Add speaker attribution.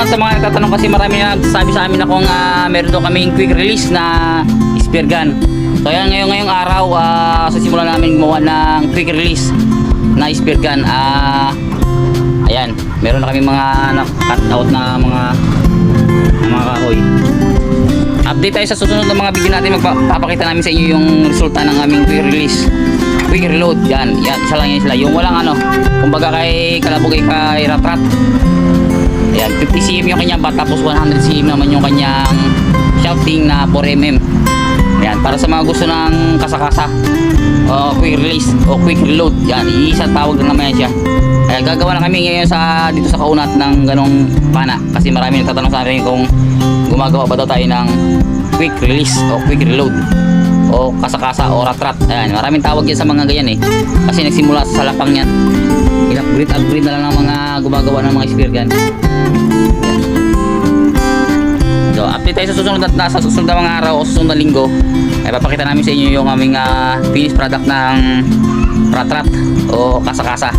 Speaker 1: sa mga nagtatanong kasi marami na sabi sa amin na kung meron daw kaming quick release na spear gun. So ayan, ngayong araw sisimula namin gumawa ng quick release na spear gun. Ayan, meron na kami mga cut out na mga kahoy. Update tayo sa susunod ng mga video natin. Magpapakita namin sa inyo yung resulta ng aming quick release, quick reload. Yan, isa lang yan sila. Yung walang kumbaga kay kalabugay kay rat-rat. Ayan, 50 cm yung kanyang bat, tapos 100 cm naman yung kanyang shafting na 4mm. Ayan, para sa mga gusto ng kasa-kasa, quick release o quick reload. Yan, iisa tawag lang naman yan siya. Kaya gagawa na kami ngayon dito sa kaunat ng ganong pana. Kasi marami nagtatanong sa akin kung gumagawa ba daw tayo ng quick release o quick reload o kasa-kasa o rat-rat. Ayan, maraming tawag yan sa mga ganyan kasi nagsimula sa salapang yan. Upgrade na lang ng mga gumagawa ng mga spear gun. So, update tayo sa susunod na mga araw o susunod na linggo. Ay papakita namin sa inyo yung aming finished product ng rat-rat o kasa-kasa.